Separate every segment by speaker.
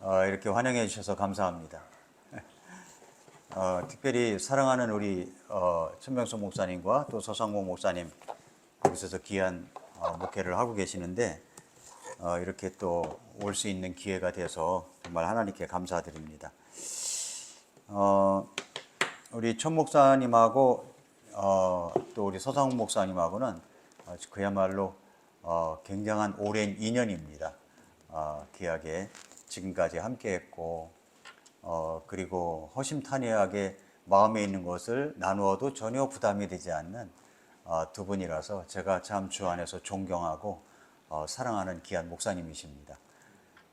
Speaker 1: 이렇게 환영해 주셔서 감사합니다. 특별히 사랑하는 우리 천명수 목사님과 또 서상봉 목사님 여기서 귀한 목회를 하고 계시는데 이렇게 또 올 수 있는 기회가 돼서 정말 하나님께 감사드립니다. 우리 천 목사님하고 또 우리 서상봉 목사님하고는 그야말로 굉장한 오랜 인연입니다. 귀하게 지금까지 함께했고 그리고 허심탄회하게 마음에 있는 것을 나누어도 전혀 부담이 되지 않는 두 분이라서 제가 참 주 안에서 존경하고 사랑하는 귀한 목사님이십니다.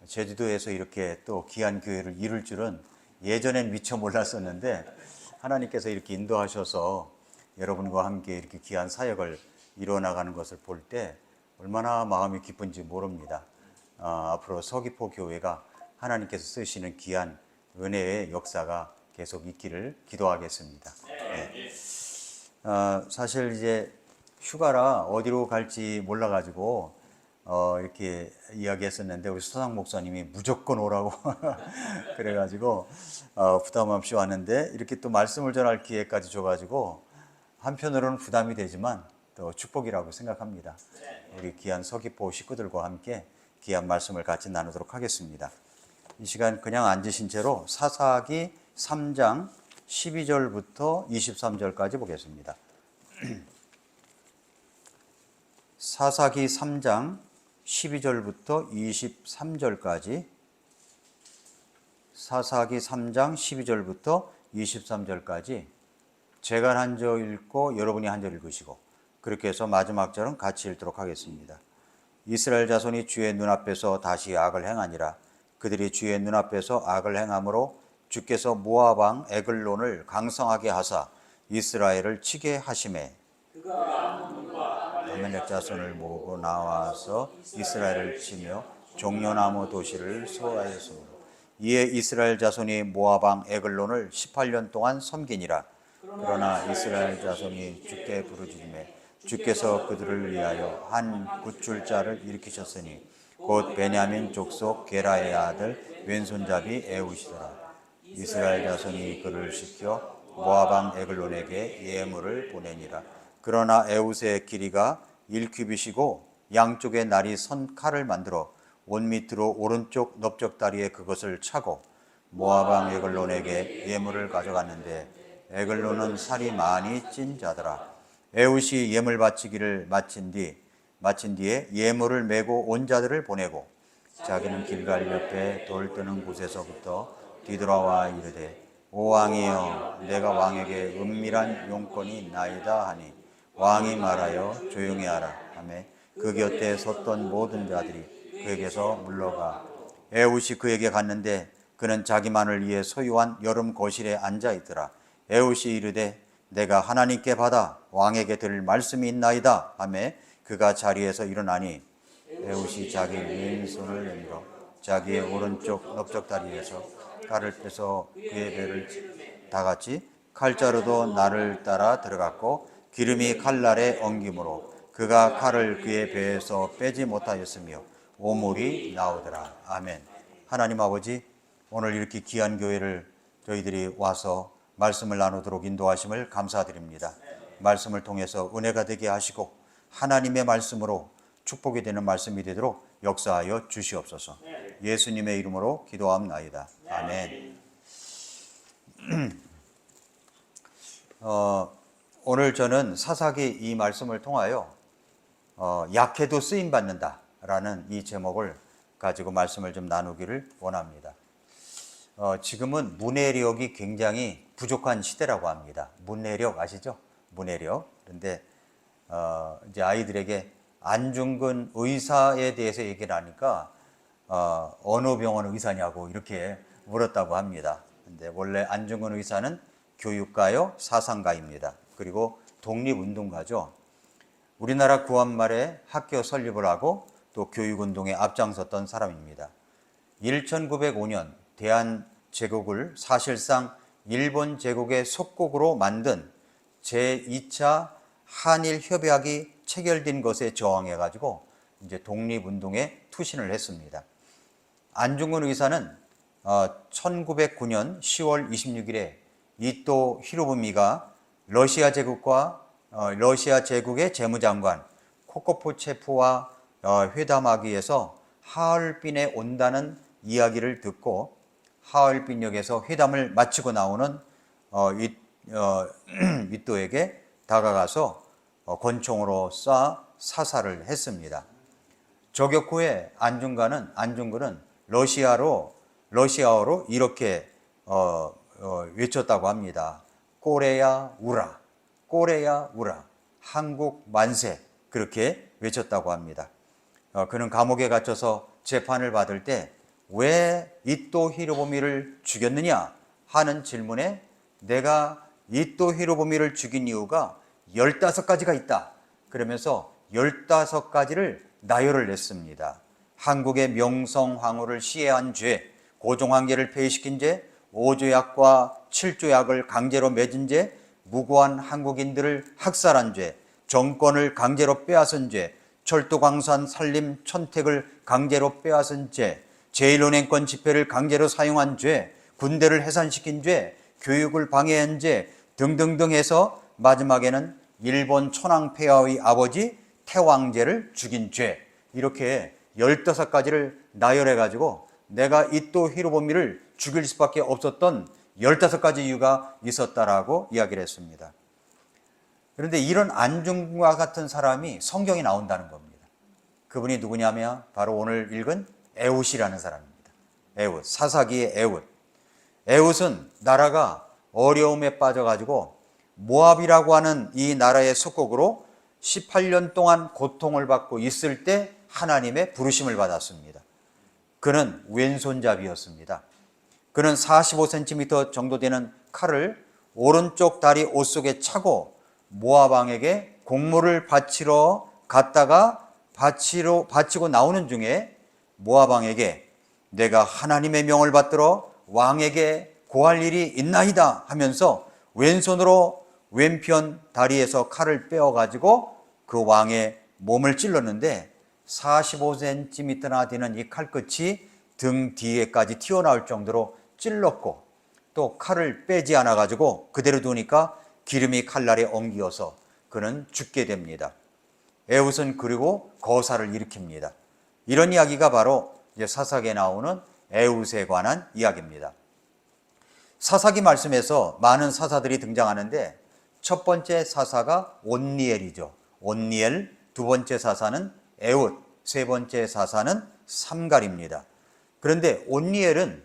Speaker 1: 제주도에서 이렇게 또 귀한 교회를 이룰 줄은 예전엔 미처 몰랐었는데 하나님께서 이렇게 인도하셔서 여러분과 함께 이렇게 귀한 사역을 이루어나가는 것을 볼 때 얼마나 마음이 기쁜지 모릅니다. 앞으로 서귀포 교회가 하나님께서 쓰시는 귀한 은혜의 역사가 계속 있기를 기도하겠습니다. 네. 사실 이제 휴가라 어디로 갈지 몰라가지고 이렇게 이야기했었는데 우리 서상 목사님이 무조건 오라고 그래가지고 부담 없이 왔는데 이렇게 또 말씀을 전할 기회까지 줘가지고 한편으로는 부담이 되지만 또 축복이라고 생각합니다. 우리 귀한 서귀포 식구들과 함께 귀한 말씀을 같이 나누도록 하겠습니다. 이 시간 그냥 앉으신 채로 사사기 3장 12절부터 23절까지 보겠습니다. 사사기 3장 12절부터 23절까지 사사기 3장 12절부터 23절까지 제가 한 절 읽고 여러분이 한 절 읽으시고 그렇게 해서 마지막 절은 같이 읽도록 하겠습니다. 이스라엘 자손이 주의 눈앞에서 다시 악을 행하니라. 그들이 주의 눈앞에서 악을 행함으로 주께서 모압 왕 에글론을 강성하게 하사 이스라엘을 치게 하시매 아말렉 자손을 모으고 나와서 이스라엘을 치며 종려나무 도시를 수호하였으므로 이에 이스라엘 자손이 모압 왕 에글론을 18년 동안 섬기니라. 그러나 이스라엘 자손이 주께 부르짖음에 주께서 그들을 위하여 한 굿줄자를 일으키셨으니 곧 베냐민 족속 게라의 아들 왼손잡이 에웃이더라. 이스라엘 자손이 그를 시켜 모압 왕 에글론에게 예물을 보내니라. 그러나 에웃의 길이가 1규빗이고 양쪽에 날이 선 칼을 만들어 옷 밑으로 오른쪽 넓적다리에 그것을 차고 모압 왕 에글론에게 예물을 가져갔는데 에글론은 살이 많이 찐 자더라. 에웃이 예물 바치기를 마친 뒤에 예물을 메고 온 자들을 보내고 자기는 길갈 옆에 돌 뜨는 곳에서부터 뒤돌아와 이르되 오 왕이여 내가 왕에게 은밀한 용건이 있나이다 하니 왕이 말하여 조용히 하라 하매 그 곁에 섰던 모든 자들이 그에게서 물러가 에웃이 그에게 갔는데 그는 자기만을 위해 소유한 여름 거실에 앉아 있더라. 에웃이 이르되 내가 하나님께 받아 왕에게 드릴 말씀이 있나이다 하매 그가 자리에서 일어나니 에웃이 자기 왼손을 내밀어 자기의 오른쪽 넓적다리에서 칼을 빼서 그의 배를 다같이 칼자루도 나를 따라 들어갔고 기름이 칼날에 엉김으로 그가 칼을 그의 배에서 빼지 못하였으며 오물이 나오더라. 아멘. 하나님 아버지, 오늘 이렇게 귀한 교회를 저희들이 와서 말씀을 나누도록 인도하심을 감사드립니다. 말씀을 통해서 은혜가 되게 하시고 하나님의 말씀으로 축복이 되는 말씀이 되도록 역사하여 주시옵소서. 예수님의 이름으로 기도합나이다. 아멘. 오늘 저는 사사기 이 말씀을 통하여 약해도 쓰임받는다라는 이 제목을 가지고 말씀을 좀 나누기를 원합니다. 지금은 문해력이 굉장히 부족한 시대라고 합니다. 문해력 아시죠? 문해력. 그런데 이제 아이들에게 안중근 의사에 대해서 얘기를 하니까 어느 병원 의사냐고 이렇게 물었다고 합니다. 근데 원래 안중근 의사는 교육가요, 사상가입니다. 그리고 독립운동가죠. 우리나라 구한말에 학교 설립을 하고 또 교육운동에 앞장섰던 사람입니다. 1905년 대한제국을 사실상 일본 제국의 속국으로 만든 제2차 한일협약이 체결된 것에 저항해가지고 이제 독립운동에 투신을 했습니다. 안중근 의사는 1909년 10월 26일에 이토 히로부미가 러시아 제국의 재무장관 코코포체프와 회담하기 위해서 하얼빈에 온다는 이야기를 듣고 하얼빈역에서 회담을 마치고 나오는 이토에게 다가가서 권총으로 쏴 사살을 했습니다. 저격 후에 안중근은 러시아어로 이렇게 외쳤다고 합니다. 꼬레야 우라, 꼬레야 우라, 한국 만세, 그렇게 외쳤다고 합니다. 그는 감옥에 갇혀서 재판을 받을 때 왜 이토 히로부미를 죽였느냐 하는 질문에 내가 이토 히로부미를 죽인 이유가 15가지가 있다. 그러면서 15가지를 나열을 냈습니다. 한국의 명성황후를 시해한 죄, 고종황제를 폐위시킨 죄, 5조약과 7조약을 강제로 맺은 죄, 무고한 한국인들을 학살한 죄, 정권을 강제로 빼앗은 죄, 철도광산 산림 천택을 강제로 빼앗은 죄, 제1은행권 지폐를 강제로 사용한 죄, 군대를 해산시킨 죄, 교육을 방해한 죄 등등등 해서 마지막에는 일본 천황폐하의 아버지 태왕제를 죽인 죄, 이렇게 15가지를 나열해가지고 내가 이토 히로부미를 죽일 수밖에 없었던 15가지 이유가 있었다라고 이야기를 했습니다. 그런데 이런 안중근과 같은 사람이 성경에 나온다는 겁니다. 그분이 누구냐면 바로 오늘 읽은 에훗이라는 사람입니다. 에훗, 사사기의 에훗. 에훗은 나라가 어려움에 빠져가지고 모압이라고 하는 이 나라의 속국으로 18년 동안 고통을 받고 있을 때 하나님의 부르심을 받았습니다. 그는 왼손잡이였습니다. 그는 45cm 정도 되는 칼을 오른쪽 다리 옷 속에 차고 모압 왕에게 곡물을 바치러 갔다가 바치고 나오는 중에 모압 왕에게 내가 하나님의 명을 받들어 왕에게 고할 일이 있나이다 하면서 왼손으로 왼편 다리에서 칼을 빼어가지고 그 왕의 몸을 찔렀는데 45cm나 되는 이 칼끝이 등 뒤에까지 튀어나올 정도로 찔렀고 또 칼을 빼지 않아가지고 그대로 두니까 기름이 칼날에 엉기어서 그는 죽게 됩니다. 에훗은 그리고 거사를 일으킵니다. 이런 이야기가 바로 이제 사사기에 나오는 에훗에 관한 이야기입니다. 사사기 말씀에서 많은 사사들이 등장하는데 첫 번째 사사가 온니엘이죠. 온니엘, 두 번째 사사는 에훗, 세 번째 사사는 삼갈입니다. 그런데 온니엘은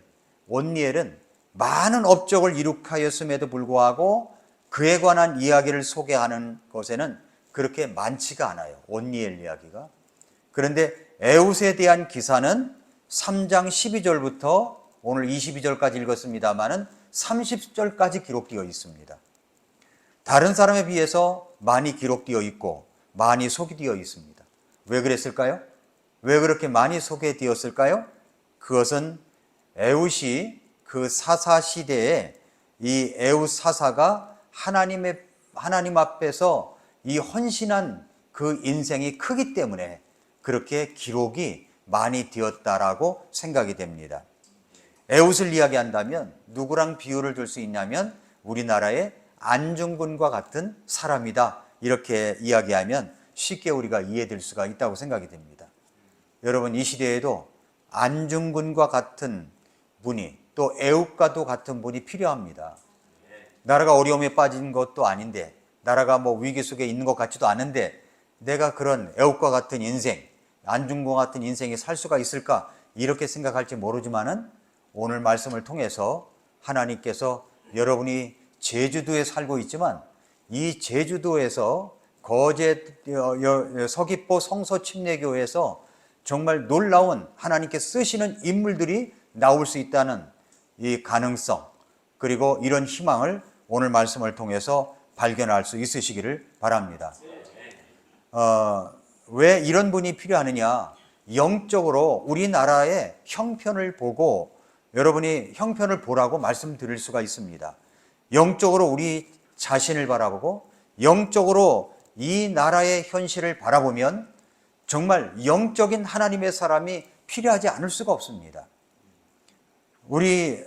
Speaker 1: 많은 업적을 이룩하였음에도 불구하고 그에 관한 이야기를 소개하는 것에는 그렇게 많지가 않아요. 온니엘 이야기가. 그런데 에훗에 대한 기사는 3장 12절부터 오늘 22절까지 읽었습니다마는 30절까지 기록되어 있습니다. 다른 사람에 비해서 많이 기록되어 있고 많이 소개되어 있습니다. 왜 그랬을까요? 왜 그렇게 많이 소개되었을까요? 그것은 에훗이 그 사사 시대에 이 에훗 사사가 하나님 앞에서 이 헌신한 그 인생이 크기 때문에 그렇게 기록이 많이 되었다라고 생각이 됩니다. 에훗을 이야기한다면 누구랑 비유를 들 수 있냐면 우리나라의 안중근과 같은 사람이다, 이렇게 이야기하면 쉽게 우리가 이해될 수가 있다고 생각이 됩니다. 여러분, 이 시대에도 안중근과 같은 분이 또 에훗과도 같은 분이 필요합니다. 나라가 어려움에 빠진 것도 아닌데 나라가 뭐 위기 속에 있는 것 같지도 않은데 내가 그런 에훗과 같은 인생, 안중근과 같은 인생이 살 수가 있을까 이렇게 생각할지 모르지만은 오늘 말씀을 통해서 하나님께서 여러분이 제주도에 살고 있지만 이 제주도에서 거제 서귀포 성서침례교회에서 정말 놀라운 하나님께서 쓰시는 인물들이 나올 수 있다는 이 가능성, 그리고 이런 희망을 오늘 말씀을 통해서 발견할 수 있으시기를 바랍니다. 왜 이런 분이 필요하느냐? 영적으로 우리나라의 형편을 보고 여러분이 형편을 보라고 말씀드릴 수가 있습니다. 영적으로 우리 자신을 바라보고 영적으로 이 나라의 현실을 바라보면 정말 영적인 하나님의 사람이 필요하지 않을 수가 없습니다. 우리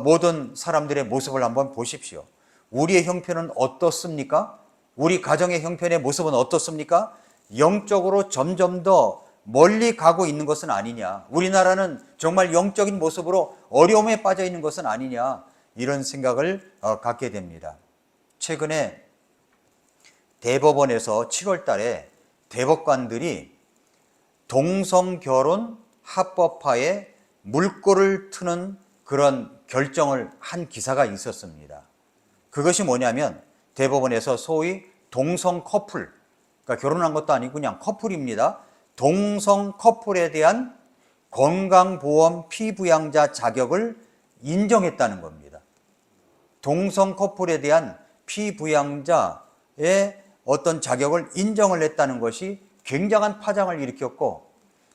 Speaker 1: 모든 사람들의 모습을 한번 보십시오. 우리의 형편은 어떻습니까? 우리 가정의 형편의 모습은 어떻습니까? 영적으로 점점 더 멀리 가고 있는 것은 아니냐. 우리나라는 정말 영적인 모습으로 어려움에 빠져 있는 것은 아니냐. 이런 생각을 갖게 됩니다. 최근에 대법원에서 7월 달에 대법관들이 동성결혼 합법화에 물꼬를 트는 그런 결정을 한 기사가 있었습니다. 그것이 뭐냐면 대법원에서 소위 동성 커플, 그러니까 결혼한 것도 아니고 그냥 커플입니다. 동성 커플에 대한 건강보험 피부양자 자격을 인정했다는 겁니다. 동성 커플에 대한 피부양자의 어떤 자격을 인정을 했다는 것이 굉장한 파장을 일으켰고,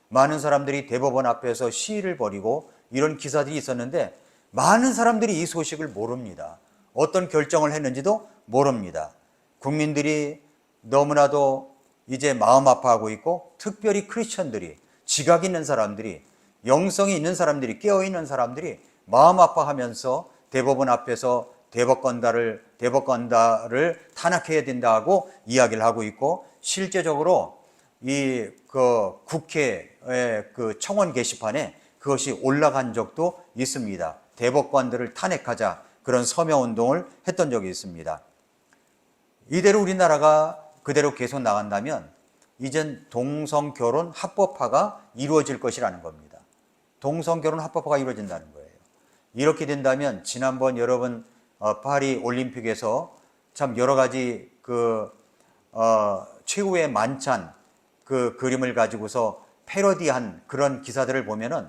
Speaker 1: 많은 사람들이 대법원 앞에서 시위를 벌이고 이런 기사들이 있었는데, 많은 사람들이 이 소식을 모릅니다. 어떤 결정을 했는지도 모릅니다. 국민들이 너무나도 이제 마음 아파하고 있고, 특별히 크리스천들이, 지각 있는 사람들이, 영성이 있는 사람들이, 깨어있는 사람들이 마음 아파하면서 대법원 앞에서 대법관들을 탄압해야 된다고 이야기를 하고 있고, 실제적으로 이 국회의 청원 게시판에 그것이 올라간 적도 있습니다. 대법관들을 탄핵하자, 그런 서명운동을 했던 적이 있습니다. 이대로 우리나라가 그대로 계속 나간다면 이젠 동성결혼 합법화가 이루어질 것이라는 겁니다. 동성결혼 합법화가 이루어진다는 거예요. 이렇게 된다면 지난번 여러분 파리 올림픽에서 참 여러 가지 최후의 만찬 그림을 가지고서 패러디한 그런 기사들을 보면은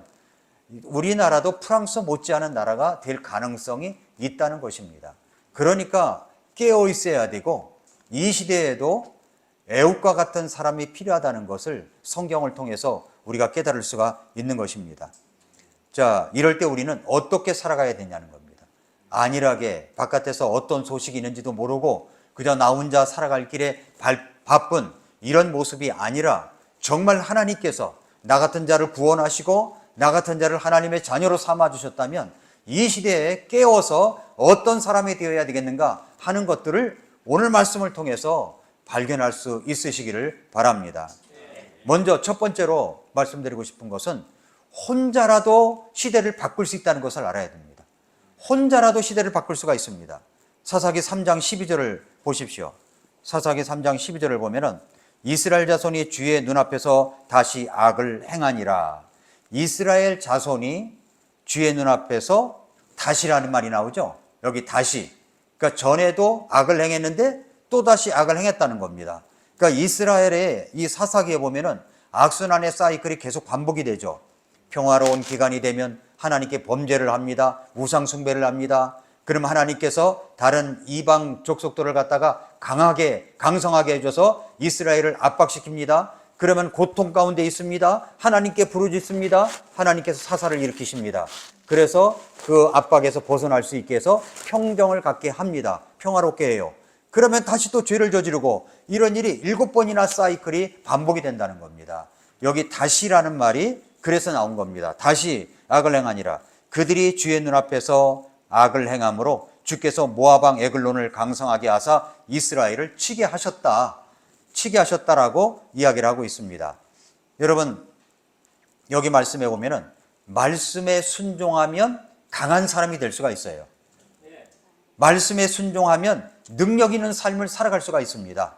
Speaker 1: 우리나라도 프랑스 못지않은 나라가 될 가능성이 있다는 것입니다. 그러니까 깨어 있어야 되고, 이 시대에도 애국과 같은 사람이 필요하다는 것을 성경을 통해서 우리가 깨달을 수가 있는 것입니다. 자, 이럴 때 우리는 어떻게 살아가야 되냐는 겁니다. 안일하게 바깥에서 어떤 소식이 있는지도 모르고 그저 나 혼자 살아갈 길에 바쁜 이런 모습이 아니라, 정말 하나님께서 나 같은 자를 구원하시고 나 같은 자를 하나님의 자녀로 삼아주셨다면 이 시대에 깨어서 어떤 사람이 되어야 되겠는가 하는 것들을 오늘 말씀을 통해서 발견할 수 있으시기를 바랍니다. 먼저 첫 번째로 말씀드리고 싶은 것은 혼자라도 시대를 바꿀 수 있다는 것을 알아야 됩니다. 혼자라도 시대를 바꿀 수가 있습니다. 사사기 3장 12절을 보십시오. 사사기 3장 12절을 보면은 이스라엘 자손이 주의 눈앞에서 다시 악을 행하니라. 이스라엘 자손이 주의 눈앞에서 다시라는 말이 나오죠. 여기 다시. 그러니까 전에도 악을 행했는데 또 다시 악을 행했다는 겁니다. 그러니까 이스라엘의 이 사사기에 보면은 악순환의 사이클이 계속 반복이 되죠. 평화로운 기간이 되면 하나님께 범죄를 합니다. 우상 숭배를 합니다. 그럼 하나님께서 다른 이방 족속들을 갖다가 강성하게 해줘서 이스라엘을 압박시킵니다. 그러면 고통 가운데 있습니다. 하나님께 부르짖습니다. 하나님께서 사사를 일으키십니다. 그래서 그 압박에서 벗어날 수 있게 해서 평정을 갖게 합니다. 평화롭게 해요. 그러면 다시 또 죄를 저지르고, 이런 일이 7번이나 사이클이 반복이 된다는 겁니다. 여기 다시라는 말이 그래서 나온 겁니다. 다시 악을 행하니라. 그들이 주의 눈앞에서 악을 행함으로 주께서 모압 왕 에글론을 강성하게 하사 이스라엘을 치게 하셨다라고 이야기를 하고 있습니다. 여러분, 여기 말씀해 보면은 말씀에 순종하면 강한 사람이 될 수가 있어요. 말씀에 순종하면 능력 있는 삶을 살아갈 수가 있습니다.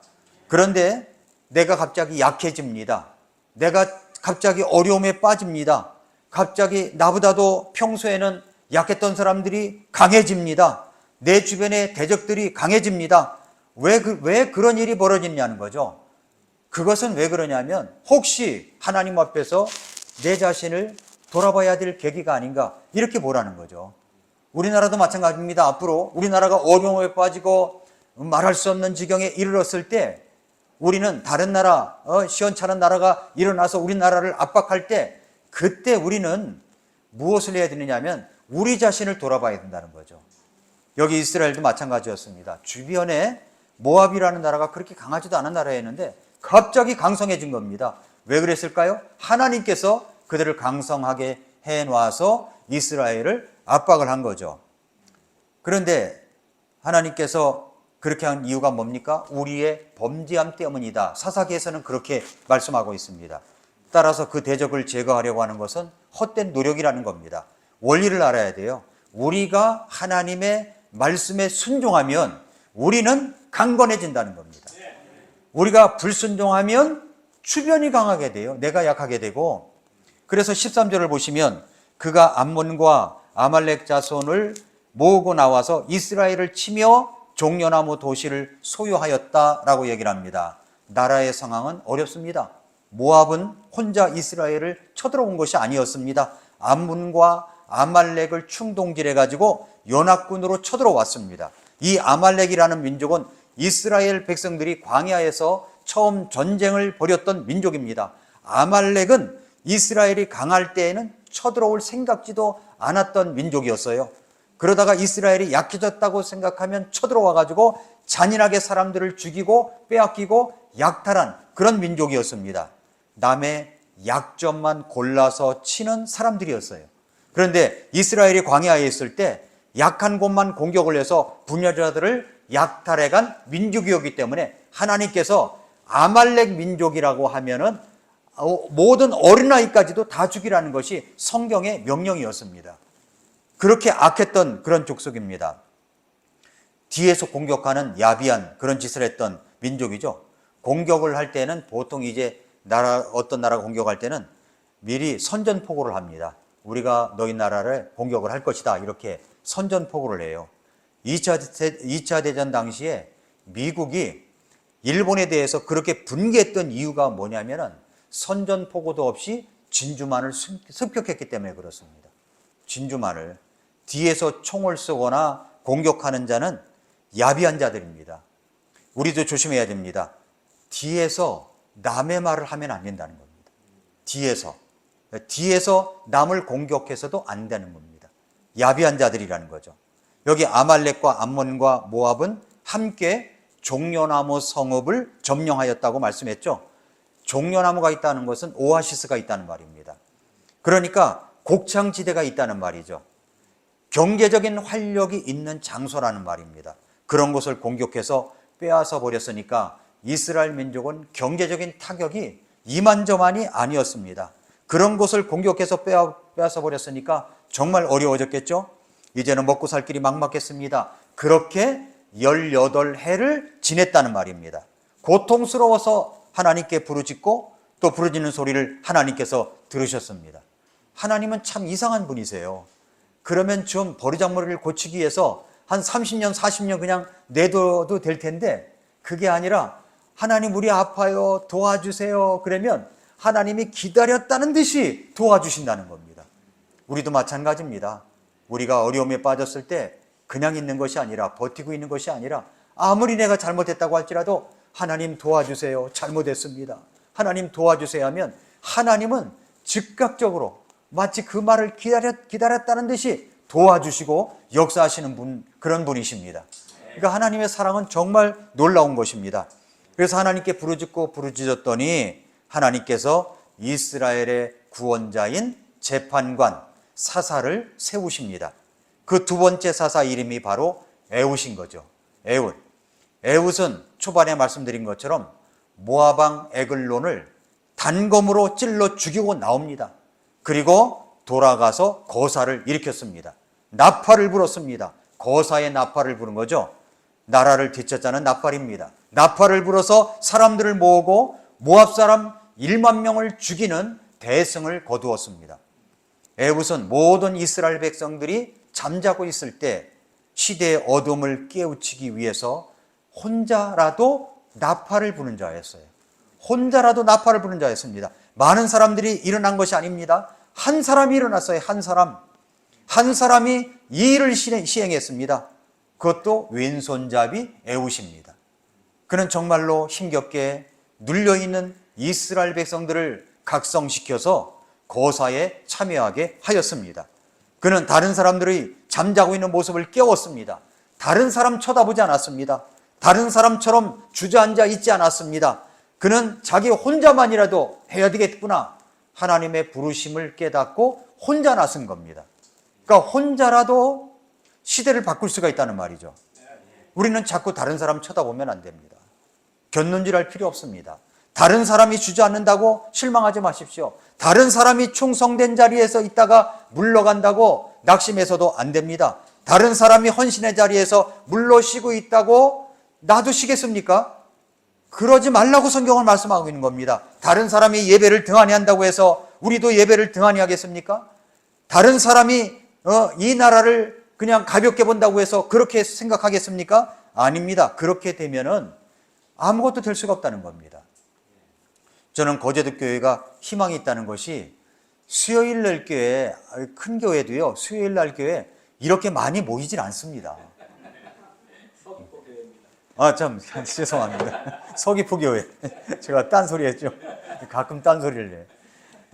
Speaker 1: 그런데 내가 갑자기 약해집니다. 내가 갑자기 어려움에 빠집니다. 갑자기 나보다도 평소에는 약했던 사람들이 강해집니다. 내 주변의 대적들이 강해집니다. 왜 그런 일이 벌어지냐는 거죠. 그것은 왜 그러냐면 혹시 하나님 앞에서 내 자신을 돌아봐야 될 계기가 아닌가, 이렇게 보라는 거죠. 우리나라도 마찬가지입니다. 앞으로 우리나라가 어려움에 빠지고 말할 수 없는 지경에 이르렀을 때, 우리는 다른 나라, 시원찮은 나라가 일어나서 우리나라를 압박할 때, 그때 우리는 무엇을 해야 되느냐면 우리 자신을 돌아봐야 된다는 거죠. 여기 이스라엘도 마찬가지였습니다. 주변에 모압이라는 나라가 그렇게 강하지도 않은 나라였는데 갑자기 강성해진 겁니다. 왜 그랬을까요? 하나님께서 그들을 강성하게 해놔서 이스라엘을 압박을 한 거죠. 그런데 하나님께서 그렇게 한 이유가 뭡니까? 우리의 범죄함 때문이다. 사사기에서는 그렇게 말씀하고 있습니다. 따라서 그 대적을 제거하려고 하는 것은 헛된 노력이라는 겁니다. 원리를 알아야 돼요. 우리가 하나님의 말씀에 순종하면 우리는 강건해진다는 겁니다. 우리가 불순종하면 주변이 강하게 돼요. 내가 약하게 되고. 그래서 13절을 보시면 그가 암몬과 아말렉 자손을 모으고 나와서 이스라엘을 치며 종려나무 도시를 소유하였다라고 얘기를 합니다. 나라의 상황은 어렵습니다. 모압은 혼자 이스라엘을 쳐들어온 것이 아니었습니다. 암몬과 아말렉을 충동질해가지고 연합군으로 쳐들어왔습니다. 이 아말렉이라는 민족은 이스라엘 백성들이 광야에서 처음 전쟁을 벌였던 민족입니다. 아말렉은 이스라엘이 강할 때에는 쳐들어올 생각지도 않았던 민족이었어요. 그러다가 이스라엘이 약해졌다고 생각하면 쳐들어와가지고 잔인하게 사람들을 죽이고 빼앗기고 약탈한 그런 민족이었습니다. 남의 약점만 골라서 치는 사람들이었어요. 그런데 이스라엘이 광야에 있을 때 약한 곳만 공격을 해서 분열자들을 약탈해간 민족이었기 때문에 하나님께서 아말렉 민족이라고 하면은 모든 어린아이까지도 다 죽이라는 것이 성경의 명령이었습니다. 그렇게 악했던 그런 족속입니다. 뒤에서 공격하는 야비한 그런 짓을 했던 민족이죠. 공격을 할 때는 보통 이제 어떤 나라가 공격할 때는 미리 선전포고를 합니다. 우리가 너희 나라를 공격을 할 것이다. 이렇게 선전포고를 해요. 2차 대전 당시에 미국이 일본에 대해서 그렇게 분개했던 이유가 뭐냐면은 선전포고도 없이 진주만을 습격했기 때문에 그렇습니다. 진주만을. 뒤에서 총을 쏘거나 공격하는 자는 야비한 자들입니다. 우리도 조심해야 됩니다. 뒤에서 남의 말을 하면 안 된다는 겁니다. 뒤에서 남을 공격해서도 안 되는 겁니다. 야비한 자들이라는 거죠. 여기 아말렉과 암몬과 모압은 함께 종려나무 성읍을 점령하였다고 말씀했죠. 종려나무가 있다는 것은 오아시스가 있다는 말입니다. 그러니까 곡창지대가 있다는 말이죠. 경제적인 활력이 있는 장소라는 말입니다. 그런 곳을 공격해서 빼앗아 버렸으니까 이스라엘 민족은 경제적인 타격이 이만저만이 아니었습니다. 그런 곳을 공격해서 빼앗아 버렸으니까 정말 어려워졌겠죠. 이제는 먹고 살 길이 막막했습니다. 그렇게 18해를 지냈다는 말입니다. 고통스러워서 하나님께 부르짖고 또 부르짖는 소리를 하나님께서 들으셨습니다. 하나님은 참 이상한 분이세요. 그러면 좀 버리장머리를 고치기 위해서 한 30년, 40년 그냥 내둬도 될 텐데 그게 아니라 하나님 우리 아파요 도와주세요 그러면 하나님이 기다렸다는 듯이 도와주신다는 겁니다. 우리도 마찬가지입니다. 우리가 어려움에 빠졌을 때 그냥 있는 것이 아니라 버티고 있는 것이 아니라 아무리 내가 잘못했다고 할지라도 하나님 도와주세요. 잘못했습니다. 하나님 도와주세요 하면 하나님은 즉각적으로 마치 그 말을 기다렸다는 듯이 도와주시고 역사하시는 그런 분이십니다. 그러니까 하나님의 사랑은 정말 놀라운 것입니다. 그래서 하나님께 부르짖었더니 하나님께서 이스라엘의 구원자인 재판관 사사를 세우십니다. 그 두 번째 사사 이름이 바로 에훗인 거죠. 에훗은 초반에 말씀드린 것처럼 모압 에글론을 단검으로 찔러 죽이고 나옵니다. 그리고 돌아가서 거사를 일으켰습니다. 나팔을 불었습니다. 거사의 나팔을 부른 거죠. 나라를 되찾자는 나팔입니다. 나팔을 불어서 사람들을 모으고 모압 사람 1만 명을 죽이는 대승을 거두었습니다. 에훗은 모든 이스라엘 백성들이 잠자고 있을 때 시대의 어둠을 깨우치기 위해서 혼자라도 나팔을 부는 자였어요. 혼자라도 나팔을 부는 자였습니다. 많은 사람들이 일어난 것이 아닙니다. 한 사람이 일어났어요. 한 사람이 이 일을 시행했습니다. 그것도 왼손잡이 에훗입니다. 그는 정말로 힘겹게 눌려있는 이스라엘 백성들을 각성시켜서 거사에 참여하게 하였습니다. 그는 다른 사람들이 잠자고 있는 모습을 깨웠습니다. 다른 사람 쳐다보지 않았습니다. 다른 사람처럼 주저앉아 있지 않았습니다. 그는 자기 혼자만이라도 해야 되겠구나. 하나님의 부르심을 깨닫고 혼자 나선 겁니다. 그러니까 혼자라도 시대를 바꿀 수가 있다는 말이죠. 우리는 자꾸 다른 사람 쳐다보면 안 됩니다. 곁눈질할 필요 없습니다. 다른 사람이 주저앉는다고 실망하지 마십시오. 다른 사람이 충성된 자리에서 있다가 물러간다고 낙심해서도 안 됩니다. 다른 사람이 헌신의 자리에서 물러쉬고 있다고 놔두시겠습니까? 그러지 말라고 성경은 말씀하고 있는 겁니다. 다른 사람이 예배를 등한히 한다고 해서 우리도 예배를 등한히 하겠습니까? 다른 사람이 이 나라를 그냥 가볍게 본다고 해서 그렇게 생각하겠습니까? 아닙니다. 그렇게 되면은 아무것도 될 수가 없다는 겁니다. 저는 거제도 교회가 희망이 있다는 것이 수요일 날 교회, 큰 교회도요, 수요일 날 교회 이렇게 많이 모이질 않습니다. 참 죄송합니다. 서귀포 교회. 제가 딴소리 했죠. 가끔 딴소리를 해요.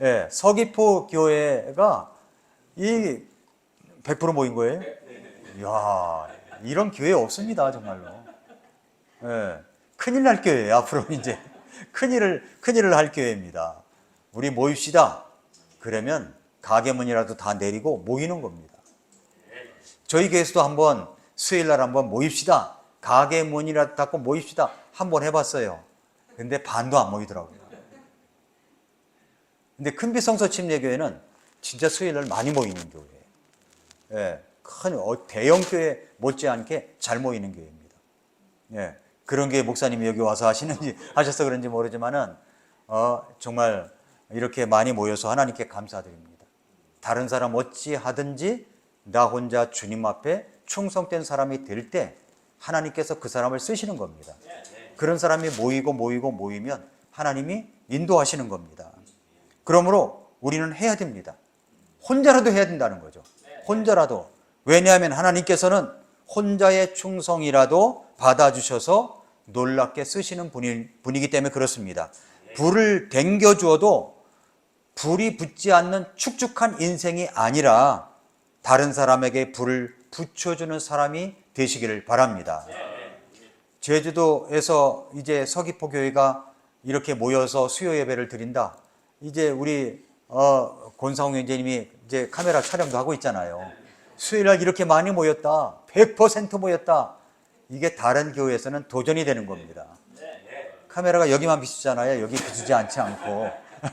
Speaker 1: 예, 서귀포 교회가 100% 모인 거예요? 이야, 이런 교회 없습니다, 정말로. 예, 큰일 날 교회예요, 앞으로 이제. 큰일을 할 교회입니다. 우리 모입시다. 그러면 가게문이라도 다 내리고 모이는 겁니다. 저희 교회에서도 한번 수요일 날 한번 모입시다. 가게문이라도 닫고 모입시다. 한번 해봤어요. 근데 반도 안 모이더라고요. 근데 큰비성서 침례교회는 진짜 수요일 날 많이 모이는 교회예요. 예, 대형 교회 못지않게 잘 모이는 교회입니다. 예, 그런 교회 목사님이 여기 와서 하셔서 그런지 모르지만은 정말 이렇게 많이 모여서 하나님께 감사드립니다. 다른 사람 어찌 하든지 나 혼자 주님 앞에 충성된 사람이 될 때 하나님께서 그 사람을 쓰시는 겁니다. 그런 사람이 모이면 하나님이 인도하시는 겁니다. 그러므로 우리는 해야 됩니다. 혼자라도 해야 된다는 거죠. 혼자라도. 왜냐하면 하나님께서는 혼자의 충성이라도 받아주셔서 놀랍게 쓰시는 분이기 때문에 그렇습니다. 불을 댕겨주어도 불이 붙지 않는 축축한 인생이 아니라 다른 사람에게 불을 붙여주는 사람이 되시기를 바랍니다. 제주도에서 이제 서귀포 교회가 이렇게 모여서 수요 예배를 드린다. 이제 우리 권상웅 형제님이 이제 카메라 촬영도 하고 있잖아요. 수요일날 이렇게 많이 모였다. 100% 모였다. 이게 다른 교회에서는 도전이 되는 겁니다. 카메라가 여기만 비추잖아요. 여기 비추지 않고.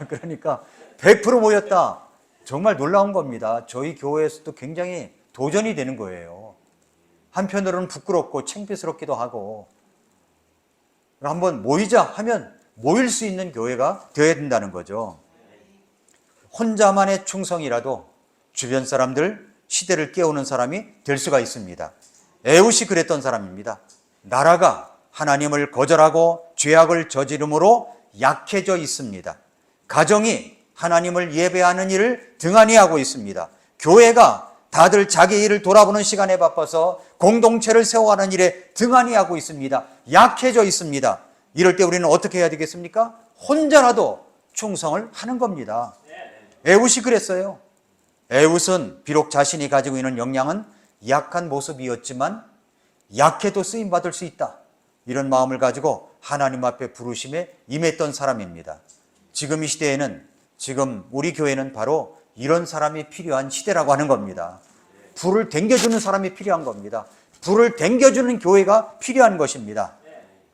Speaker 1: 그러니까 100% 모였다. 정말 놀라운 겁니다. 저희 교회에서도 굉장히 도전이 되는 거예요. 한편으로는 부끄럽고 창피스럽기도 하고 한번 모이자 하면 모일 수 있는 교회가 되어야 된다는 거죠. 혼자만의 충성이라도 주변 사람들, 시대를 깨우는 사람이 될 수가 있습니다. 에훗이 그랬던 사람입니다. 나라가 하나님을 거절하고 죄악을 저지름으로 약해져 있습니다. 가정이 하나님을 예배하는 일을 등한히 하고 있습니다. 교회가 다들 자기 일을 돌아보는 시간에 바빠서 공동체를 세워가는 일에 등한히 하고 있습니다. 약해져 있습니다. 이럴 때 우리는 어떻게 해야 되겠습니까? 혼자라도 충성을 하는 겁니다. 에훗이 그랬어요. 에훗은 비록 자신이 가지고 있는 역량은 약한 모습이었지만 약해도 쓰임받을 수 있다. 이런 마음을 가지고 하나님 앞에 부르심에 임했던 사람입니다. 지금 이 시대에는 지금 우리 교회는 바로 이런 사람이 필요한 시대라고 하는 겁니다. 불을 댕겨주는 사람이 필요한 겁니다. 불을 댕겨주는 교회가 필요한 것입니다.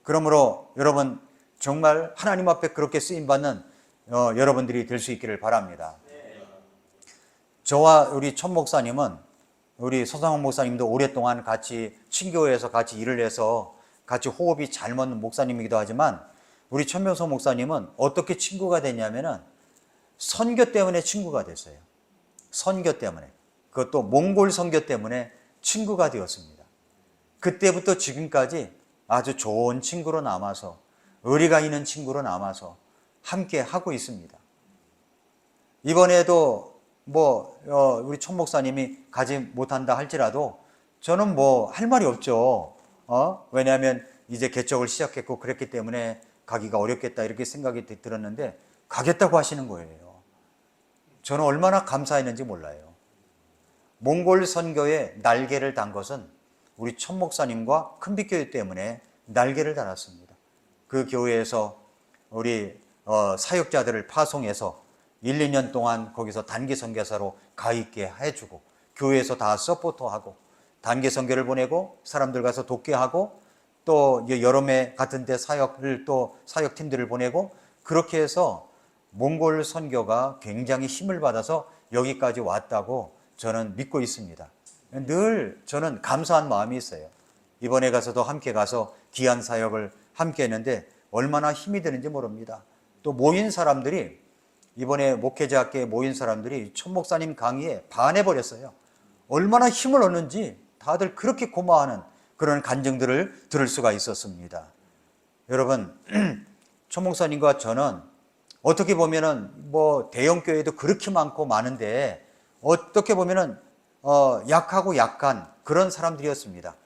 Speaker 1: 그러므로 여러분 정말 하나님 앞에 그렇게 쓰임받는 여러분들이 될 수 있기를 바랍니다. 저와 우리 천 목사님은 우리 서상훈 목사님도 오랫동안 같이 친교회에서 같이 일을 해서 같이 호흡이 잘 맞는 목사님이기도 하지만 우리 천명서 목사님은 어떻게 친구가 됐냐면은 선교 때문에 친구가 됐어요. 선교 때문에. 그것도 몽골 선교 때문에 친구가 되었습니다. 그때부터 지금까지 아주 좋은 친구로 남아서 의리가 있는 친구로 남아서 함께 하고 있습니다. 이번에도 우리 천 목사님이 가지 못한다 할지라도 저는 할 말이 없죠. 왜냐하면 이제 개척을 시작했고 그랬기 때문에 가기가 어렵겠다 이렇게 생각이 들었는데 가겠다고 하시는 거예요. 저는 얼마나 감사했는지 몰라요. 몽골 선교에 날개를 단 것은 우리 천 목사님과 큰빛교회 때문에 날개를 달았습니다. 그 교회에서 우리 사역자들을 파송해서 1, 2년 동안 거기서 단기 선교사로 가 있게 해주고 교회에서 다 서포터하고 단기 선교를 보내고 사람들 가서 돕게 하고 또 여름에 같은 데 사역팀들을 보내고 그렇게 해서 몽골 선교가 굉장히 힘을 받아서 여기까지 왔다고 저는 믿고 있습니다. 늘 저는 감사한 마음이 있어요. 이번에 가서도 함께 가서 귀한 사역을 함께 했는데 얼마나 힘이 되는지 모릅니다. 또 모인 사람들이 이번에 목회자학교에 모인 사람들이 촌 목사님 강의에 반해버렸어요. 얼마나 힘을 얻는지 다들 그렇게 고마워하는 그런 간증들을 들을 수가 있었습니다. 여러분, 촌 목사님과 저는 어떻게 보면은 대형 교회도 그렇게 많고 많은데 어떻게 보면은 약하고 약한 그런 사람들이었습니다.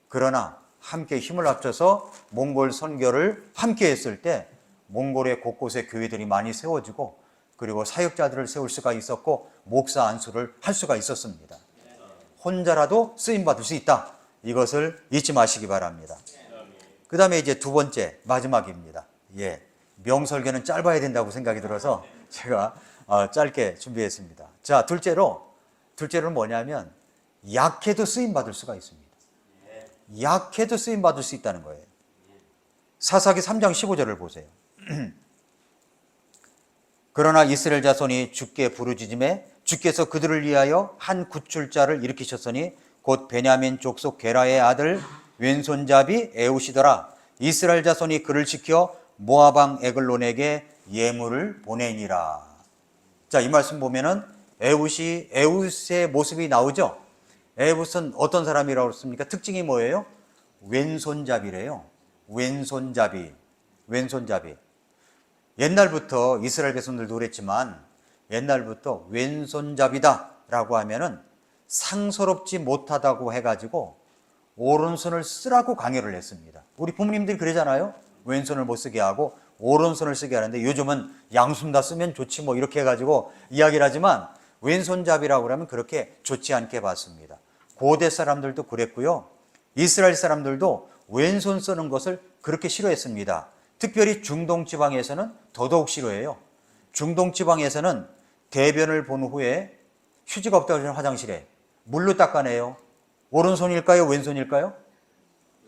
Speaker 1: 그러나 함께 힘을 합쳐서 몽골 선교를 함께 했을 때 몽골의 곳곳에 교회들이 많이 세워지고 그리고 사역자들을 세울 수가 있었고 목사 안수를 할 수가 있었습니다. 혼자라도 쓰임받을 수 있다. 이것을 잊지 마시기 바랍니다. 그 다음에 이제 두 번째 마지막입니다. 명설교는 짧아야 된다고 생각이 들어서 제가 짧게 준비했습니다. 자, 둘째로는 뭐냐면 약해도 쓰임받을 수가 있습니다. 약해도 쓰임받을 수 있다는 거예요. 사사기 3장 15절을 보세요. 그러나 이스라엘 자손이 주께 부르짖음에 주께서 그들을 위하여 한 구출자를 일으키셨으니 곧 베냐민 족속 게라의 아들 왼손잡이 에웃이더라. 이스라엘 자손이 그를 지켜 모압 왕 에글론에게 예물을 보내니라. 자, 이 말씀 보면은 에웃의 모습이 나오죠. 에웃은 어떤 사람이라고 했습니까? 특징이 뭐예요? 왼손잡이래요. 왼손잡이. 옛날부터 이스라엘 백성들도 그랬지만 옛날부터 왼손잡이다 라고 하면은 상서롭지 못하다고 해가지고 오른손을 쓰라고 강요를 했습니다. 우리 부모님들이 그러잖아요. 왼손을 못 쓰게 하고 오른손을 쓰게 하는데 요즘은 양손 다 쓰면 좋지 이렇게 해가지고 이야기를 하지만 왼손잡이라고 하면 그렇게 좋지 않게 봤습니다. 고대 사람들도 그랬고요. 이스라엘 사람들도 왼손 쓰는 것을 그렇게 싫어했습니다. 특별히 중동 지방에서는 더더욱 싫어해요. 중동 지방에서는 대변을 본 후에 휴지가 없다고 하면 화장실에 물로 닦아내요. 오른손일까요? 왼손일까요?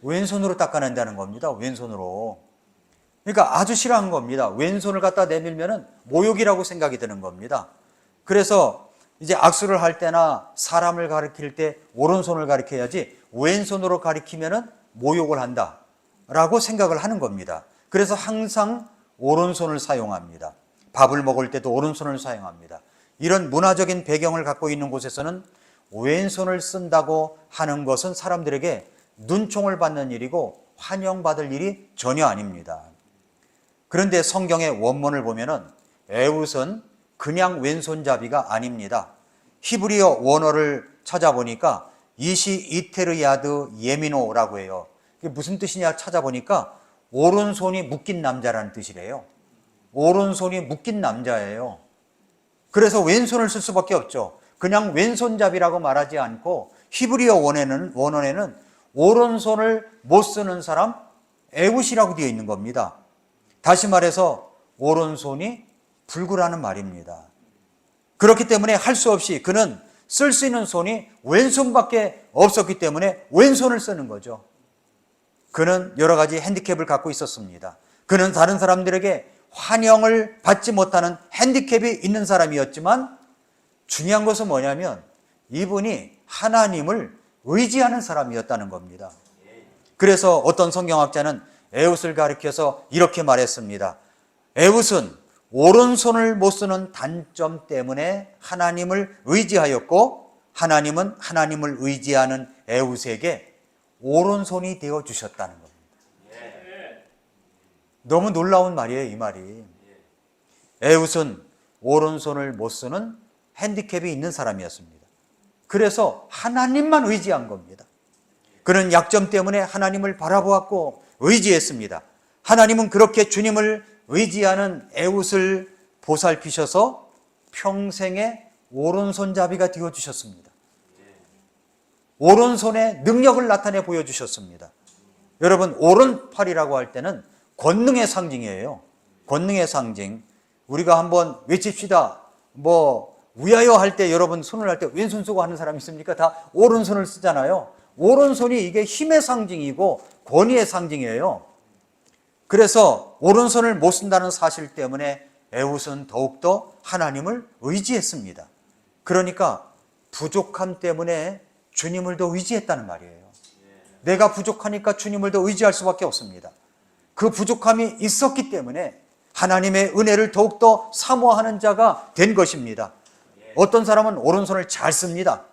Speaker 1: 왼손으로 닦아낸다는 겁니다. 왼손으로. 그러니까 아주 싫어하는 겁니다. 왼손을 갖다 내밀면은 모욕이라고 생각이 드는 겁니다. 그래서 이제 악수를 할 때나 사람을 가리킬 때 오른손을 가리켜야지 왼손으로 가리키면은 모욕을 한다라고 생각을 하는 겁니다. 그래서 항상 오른손을 사용합니다. 밥을 먹을 때도 오른손을 사용합니다. 이런 문화적인 배경을 갖고 있는 곳에서는 왼손을 쓴다고 하는 것은 사람들에게 눈총을 받는 일이고 환영받을 일이 전혀 아닙니다. 그런데 성경의 원문을 보면은 에웃은 그냥 왼손잡이가 아닙니다. 히브리어 원어를 찾아보니까 이시 이테르야드 예미노라고 해요. 그게 무슨 뜻이냐 찾아보니까 오른손이 묶인 남자라는 뜻이래요. 오른손이 묶인 남자예요. 그래서 왼손을 쓸 수밖에 없죠. 그냥 왼손잡이라고 말하지 않고 히브리어 원어에는 오른손을 못 쓰는 사람 에웃이라고 되어 있는 겁니다. 다시 말해서 오른손이 불구라는 말입니다. 그렇기 때문에 할 수 없이 그는 쓸 수 있는 손이 왼손밖에 없었기 때문에 왼손을 쓰는 거죠. 그는 여러 가지 핸디캡을 갖고 있었습니다. 그는 다른 사람들에게 환영을 받지 못하는 핸디캡이 있는 사람이었지만 중요한 것은 뭐냐면 이분이 하나님을 의지하는 사람이었다는 겁니다. 그래서 어떤 성경학자는 에웃을 가리켜서 이렇게 말했습니다. 에웃은 오른손을 못 쓰는 단점 때문에 하나님을 의지하였고 하나님은 하나님을 의지하는 에웃에게 오른손이 되어 주셨다는 겁니다. 너무 놀라운 말이에요, 이 말이. 에웃은 오른손을 못 쓰는 핸디캡이 있는 사람이었습니다. 그래서 하나님만 의지한 겁니다. 그는 약점 때문에 하나님을 바라보았고 의지했습니다. 하나님은 그렇게 주님을 의지하는 에웃을 보살피셔서 평생의 오른손잡이가 되어주셨습니다. 오른손의 능력을 나타내 보여주셨습니다. 여러분, 오른팔이라고 할 때는 권능의 상징이에요. 권능의 상징. 우리가 한번 외칩시다. 위하여 할 때 여러분 손을 할 때 왼손 쓰고 하는 사람 있습니까? 다 오른손을 쓰잖아요. 오른손이 이게 힘의 상징이고 권위의 상징이에요. 그래서 오른손을 못 쓴다는 사실 때문에 에훗은 더욱더 하나님을 의지했습니다. 그러니까 부족함 때문에 주님을 더 의지했다는 말이에요. 내가 부족하니까 주님을 더 의지할 수밖에 없습니다. 그 부족함이 있었기 때문에 하나님의 은혜를 더욱더 사모하는 자가 된 것입니다. 어떤 사람은 오른손을 잘 씁니다.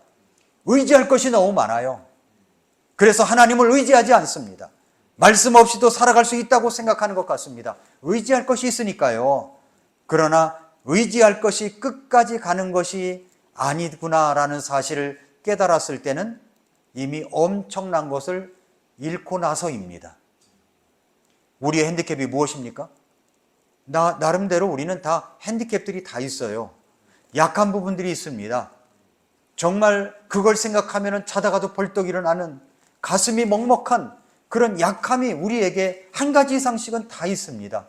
Speaker 1: 의지할 것이 너무 많아요. 그래서 하나님을 의지하지 않습니다. 말씀 없이도 살아갈 수 있다고 생각하는 것 같습니다. 의지할 것이 있으니까요. 그러나 의지할 것이 끝까지 가는 것이 아니구나라는 사실을 깨달았을 때는 이미 엄청난 것을 잃고 나서입니다. 우리의 핸디캡이 무엇입니까? 나름대로 우리는 다 핸디캡들이 다 있어요. 약한 부분들이 있습니다. 정말 그걸 생각하면 자다가도 벌떡 일어나는 가슴이 먹먹한 그런 약함이 우리에게 한 가지 이상씩은 다 있습니다.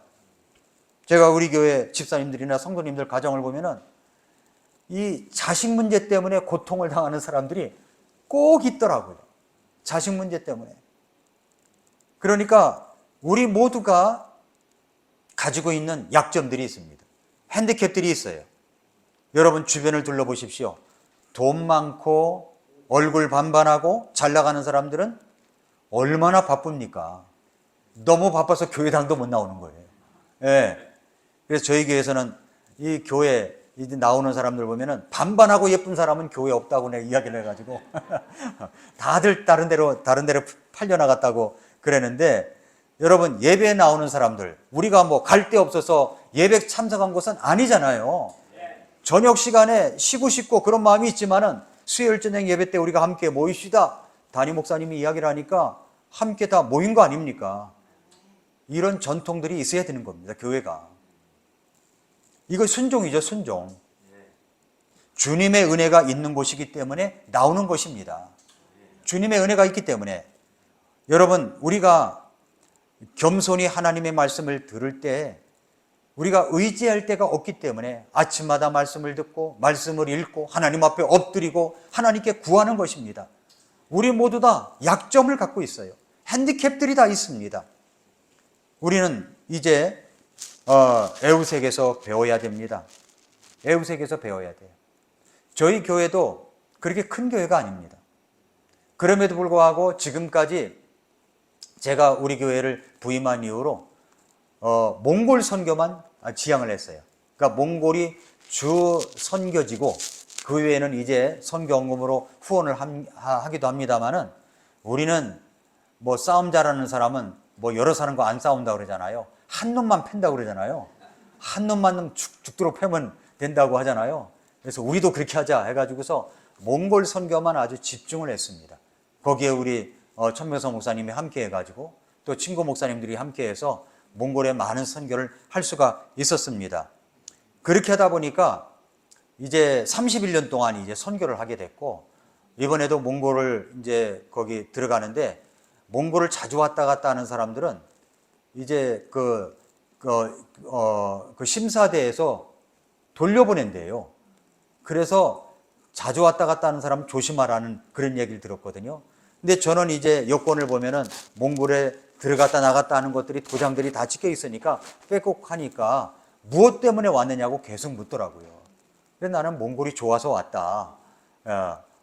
Speaker 1: 제가 우리 교회 집사님들이나 성도님들 가정을 보면은 이 자식 문제 때문에 고통을 당하는 사람들이 꼭 있더라고요. 자식 문제 때문에. 그러니까 우리 모두가 가지고 있는 약점들이 있습니다. 핸디캡들이 있어요. 여러분 주변을 둘러보십시오. 돈 많고 얼굴 반반하고 잘 나가는 사람들은 얼마나 바쁩니까? 너무 바빠서 교회당도 못 나오는 거예요. 예. 그래서 저희 교회에서는 이 교회 이제 나오는 사람들 보면은 반반하고 예쁜 사람은 교회 없다고 내가 이야기를 해가지고 다들 다른 데로 팔려 나갔다고 그랬는데, 여러분 예배에 나오는 사람들 우리가 뭐 갈 데 없어서 예배 참석한 것은 아니잖아요. 저녁 시간에 쉬고 싶고 그런 마음이 있지만은 수요일 저녁 예배 때 우리가 함께 모이시다 담임 목사님이 이야기를 하니까 함께 다 모인 거 아닙니까? 이런 전통들이 있어야 되는 겁니다. 교회가. 이거 순종이죠. 순종. 주님의 은혜가 있는 곳이기 때문에 나오는 것입니다. 주님의 은혜가 있기 때문에. 여러분 우리가 겸손히 하나님의 말씀을 들을 때 우리가 의지할 데가 없기 때문에 아침마다 말씀을 듣고 말씀을 읽고 하나님 앞에 엎드리고 하나님께 구하는 것입니다. 우리 모두 다 약점을 갖고 있어요. 핸디캡들이 다 있습니다. 우리는 이제 에웃에게서 배워야 됩니다. 에웃에게서 배워야 돼요. 저희 교회도 그렇게 큰 교회가 아닙니다. 그럼에도 불구하고 지금까지 제가 우리 교회를 부임한 이후로 몽골 선교만 지향을 했어요. 그러니까 몽골이 주 선교지고 그 외에는 이제 선교원금으로 후원을 하기도 합니다만은, 우리는 뭐 싸움 잘하는 사람은 뭐 여러 사람과 안 싸운다 그러잖아요. 한 놈만 팬다 그러잖아요. 한 놈만 죽도록 패면 된다고 하잖아요. 그래서 우리도 그렇게 하자 해가지고서 몽골 선교만 아주 집중을 했습니다. 거기에 우리 천명성 목사님이 함께 해가지고 또 친구 목사님들이 함께 해서 몽골에 많은 선교를 할 수가 있었습니다. 그렇게 하다 보니까 이제 31년 동안 이제 선교를 하게 됐고, 이번에도 몽골을 이제 거기 들어가는데, 몽골을 자주 왔다 갔다 하는 사람들은 이제 그 심사대에서 돌려보낸대요. 그래서 자주 왔다 갔다 하는 사람 조심하라는 그런 얘기를 들었거든요. 근데 저는 이제 여권을 보면은 몽골에 들어갔다 나갔다 하는 것들이 도장들이 다 찍혀 있으니까 빼곡하니까 무엇 때문에 왔느냐고 계속 묻더라고요. 그래서 나는 몽골이 좋아서 왔다.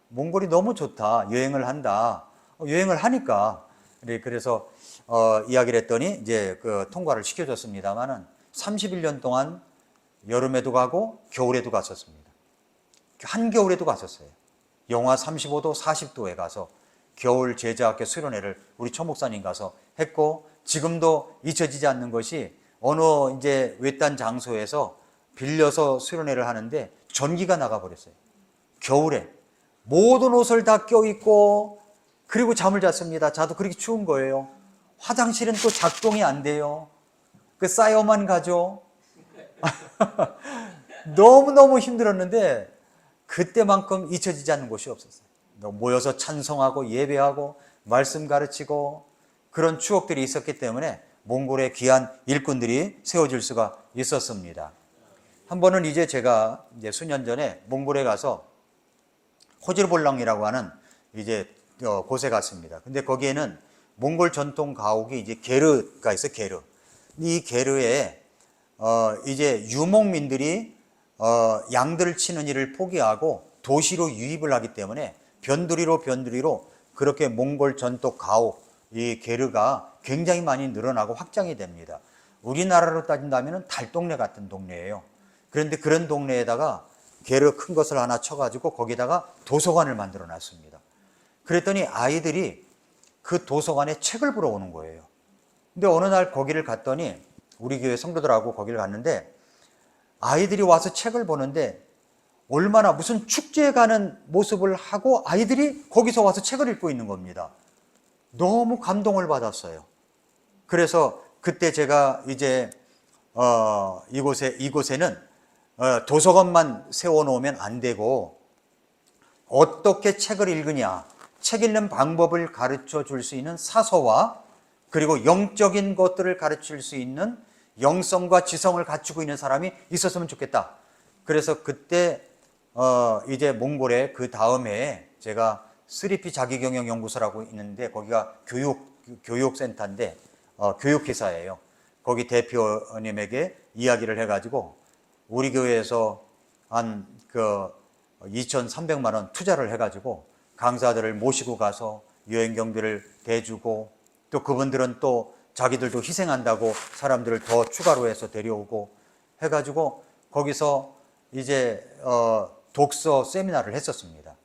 Speaker 1: 몽골이 너무 좋다. 여행을 한다. 여행을 하니까. 그래서 이야기를 했더니 이제 그 통과를 시켜줬습니다만은 31년 동안 여름에도 가고 겨울에도 갔었습니다. 한겨울에도 갔었어요. 영하 35도, 40도에 가서 겨울 제자학교 수련회를 우리 초목사님 가서 했고, 지금도 잊혀지지 않는 것이 어느 이제 외딴 장소에서 빌려서 수련회를 하는데 전기가 나가버렸어요. 겨울에 모든 옷을 다 껴입고 그리고 잠을 잤습니다. 자도 그렇게 추운 거예요. 화장실은 또 작동이 안 돼요. 그 쌓여만 가죠. 너무너무 힘들었는데 그때만큼 잊혀지지 않는 곳이 없었어요. 모여서 찬송하고 예배하고 말씀 가르치고 그런 추억들이 있었기 때문에 몽골의 귀한 일꾼들이 세워질 수가 있었습니다. 한 번은 이제 제가 이제 수년 전에 몽골에 가서 호질볼랑이라고 하는 이제 곳에 갔습니다. 근데 거기에는 몽골 전통 가옥이 이제 게르가 있어요. 게르. 이 게르에 이제 유목민들이 양들을 치는 일을 포기하고 도시로 유입을 하기 때문에 변두리로 그렇게 몽골 전통 가옥 이 게르가 굉장히 많이 늘어나고 확장이 됩니다. 우리나라로 따진다면 달동네 같은 동네예요. 그런데 그런 동네에다가 게르 큰 것을 하나 쳐가지고 거기다가 도서관을 만들어 놨습니다. 그랬더니 아이들이 그 도서관에 책을 보러 오는 거예요. 근데 어느 날 거기를 갔더니 우리 교회 성도들하고 거기를 갔는데 아이들이 와서 책을 보는데 얼마나 무슨 축제에 가는 모습을 하고 아이들이 거기서 와서 책을 읽고 있는 겁니다. 너무 감동을 받았어요. 그래서 그때 제가 이제 이곳에는 도서관만 세워놓으면 안 되고 어떻게 책을 읽으냐, 책 읽는 방법을 가르쳐 줄 수 있는 사서와 그리고 영적인 것들을 가르칠 수 있는 영성과 지성을 갖추고 있는 사람이 있었으면 좋겠다. 그래서 그때 이제 몽골에 그 다음에 제가 3P 자기경영연구소라고 있는데 거기가 교육센터인데 교육회사예요. 거기 대표님에게 이야기를 해가지고 우리 교회에서 한 2,300만 원 투자를 해가지고 강사들을 모시고 가서 여행 경비를 대주고 또 그분들은 또 자기들도 희생한다고 사람들을 더 추가로 해서 데려오고 해가지고 거기서 이제 독서 세미나를 했었습니다.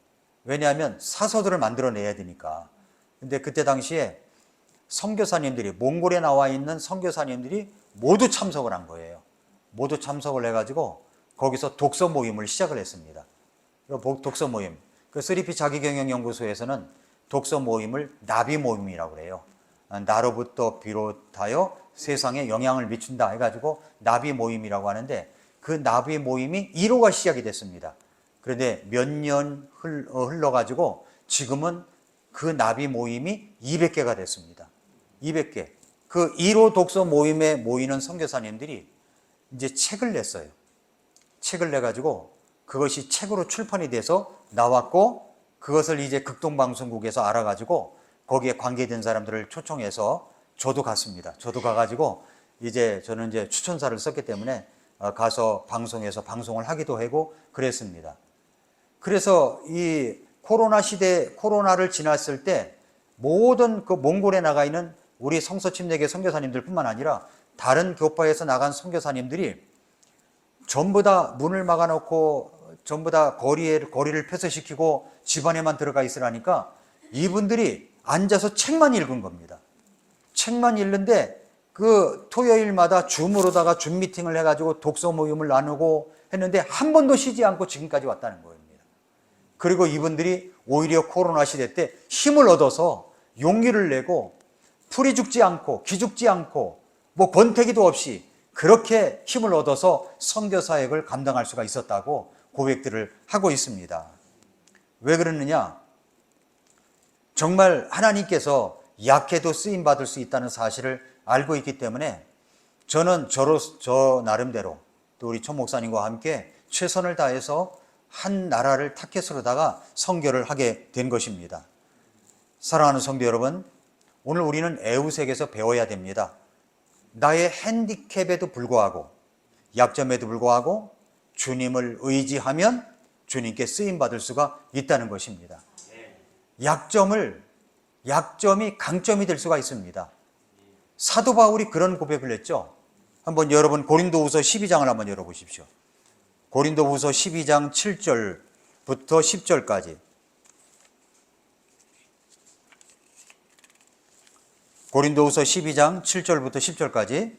Speaker 1: 왜냐하면 사서들을 만들어내야 되니까. 근데 그때 당시에 선교사님들이 몽골에 나와 있는 선교사님들이 모두 참석을 한 거예요. 모두 참석을 해가지고 거기서 독서 모임을 시작을 했습니다. 독서 모임. 그 3P 자기경영연구소에서는 독서 모임을 나비 모임이라고 그래요. 나로부터 비롯하여 세상에 영향을 미친다 해가지고 나비 모임이라고 하는데 그 나비 모임이 1호가 시작이 됐습니다. 그런데 몇 년 흘러가지고 지금은 그 나비 모임이 200개가 됐습니다. 200개. 그 1호 독서 모임에 모이는 선교사님들이 이제 책을 냈어요. 책을 내가지고 그것이 책으로 출판이 돼서 나왔고 그것을 이제 극동방송국에서 알아가지고 거기에 관계된 사람들을 초청해서 저도 갔습니다. 저도 가가지고 저는 이제 추천사를 썼기 때문에 가서 방송에서 방송을 하기도 하고 그랬습니다. 그래서 이 코로나 시대, 코로나를 지났을 때 모든 그 몽골에 나가 있는 우리 성서침례교 선교사님들 뿐만 아니라 다른 교파에서 나간 선교사님들이 전부 다 문을 막아놓고 전부 다 거리를 폐쇄시키고 집안에만 들어가 있으라니까 이분들이 앉아서 책만 읽은 겁니다. 책만 읽는데 그 토요일마다 줌으로다가 줌 미팅을 해가지고 독서 모임을 나누고 했는데 한 번도 쉬지 않고 지금까지 왔다는 겁니다. 그리고 이분들이 오히려 코로나 시대 때 힘을 얻어서 용기를 내고 풀이 죽지 않고 기죽지 않고 뭐 권태기도 없이 그렇게 힘을 얻어서 선교 사역을 감당할 수가 있었다고 고백들을 하고 있습니다. 왜 그러느냐? 정말 하나님께서 약해도 쓰임 받을 수 있다는 사실을 알고 있기 때문에 저는 저 나름대로 또 우리 천 목사님과 함께 최선을 다해서 한 나라를 타켓으로다가 선교를 하게 된 것입니다. 사랑하는 성도 여러분, 오늘 우리는 에우색에서 배워야 됩니다. 나의 핸디캡에도 불구하고 약점에도 불구하고 주님을 의지하면 주님께 쓰임받을 수가 있다는 것입니다. 약점이 강점이 될 수가 있습니다. 사도 바울이 그런 고백을 했죠. 한번 여러분 고린도후서 12장을 한번 열어보십시오. 고린도후서 12장 7절부터 10절까지. 고린도후서 12장 7절부터 10절까지.